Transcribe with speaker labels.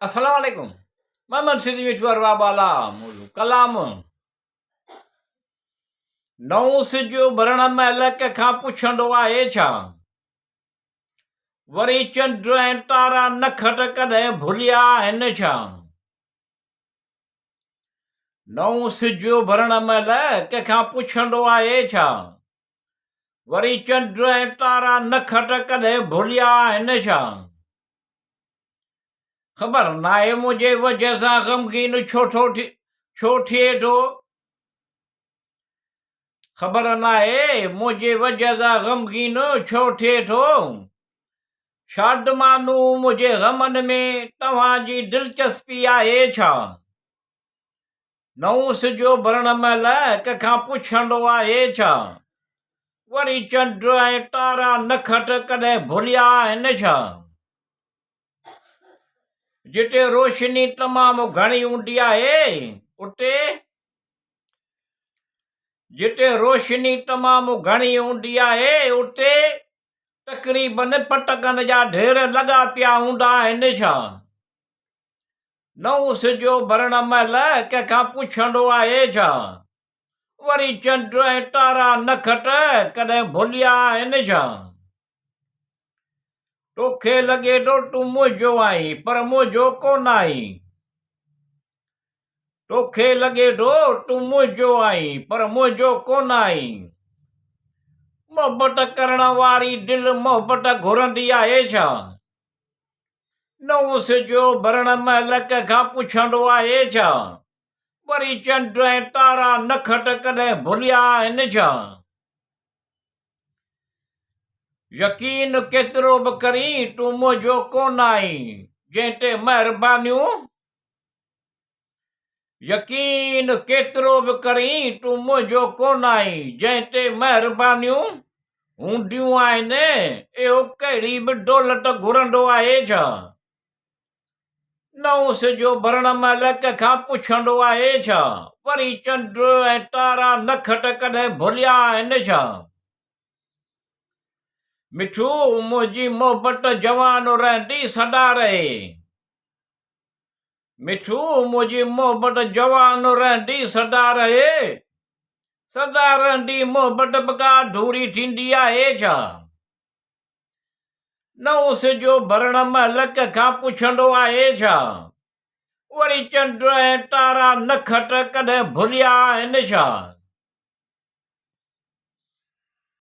Speaker 1: अस्सलाम वालेकुम। मोहम्मद सिद्दीक मिठवार बाबाला मुलु कलाम नौ सिजो भरण महिल कंहिंखां पुछंदो आहे छा? वरी चंड ऐं तारा नखट कॾहिं भुलिया आहिनि छा? नौ सिजो भरण महिल कंहिंखां पुछंदो आहे छा? वरी चंड ऐं तारा नखट कॾहिं भुलिया आहिनि छा? ख़बर नाहे मुंहिंजे वजह सां ग़मगीन छो थिए थो। ख़बर नाहे मुंहिंजे वजह सां ग़मगीन छो थिए थो। शादमानू मुंहिंजे ग़मनि में तव्हांजी दिलचस्पी आहे छा? नौ सिजो भरण महिल कंहिंखां पुछंदो आहे छा? वरी चंड ऐं तारा नखट कॾहिं भुलिया आहिनि छा? जिते रोशनी तमामु घणी हूंदी आहे जिते रोशनी तमामु घणी हूंदी आहे उते तक़रीबन पटकनि जा ढेर लॻा पिया हूंदा आहिनि छा? नौ सिजो भरण महिल कंहिंखां पुछंदो आहे छा? वरी चंड ऐं तारा नखट कॾहिं भुलिया आहिनि छा? तोखे लॻे थो तूं मुंहिंजो आहीं पर मुंहिंजो कोन आहीं। तोखे लॻे थो तूं मुंहिंजो आहीं पर मुंहिंजो कोन आहीं। मोहबत करण वारी दिलि मोहबत घुरंदी आहे छा? नौ सिजो भरण महिल कंहिंखां पुछंदो आहे छा? वरी चंड ऐं तारा नखट कॾहिं भुलिया आहिनि छा? यकीन केतिरो बि करी तूं मुंहिंजो कोन आहीं जंहिं ते महिरबानियूं। यकीन केतिरो बि करी तूं मुंहिंजो कोन आहीं जंहिं ते महिरबानियूं हूंदियूं आहिनि। इहो कहिड़ी बि दौलत घुरंदो आहे छा? नौ सिजो भरण महिल कंहिंखां पुछंदो आहे छा? वरी चंड ऐं तारा नखट कॾहिं भुलिया आहिनि छा? मिठू मुंहिंजी मोहबत जवान रहंदी सदा रहे। मिठू मुंहिंजी मोहबत जवान रहंदी सदा रहे। सदा रहंदी मोहबत बका अधूरी थींदी आहे छा? नौ सिजो भरण महिल कंहिंखां पुछंदो आहे छा? वरी चंड ऐं तारा नखट कॾहिं भुलिया आहिनि छा?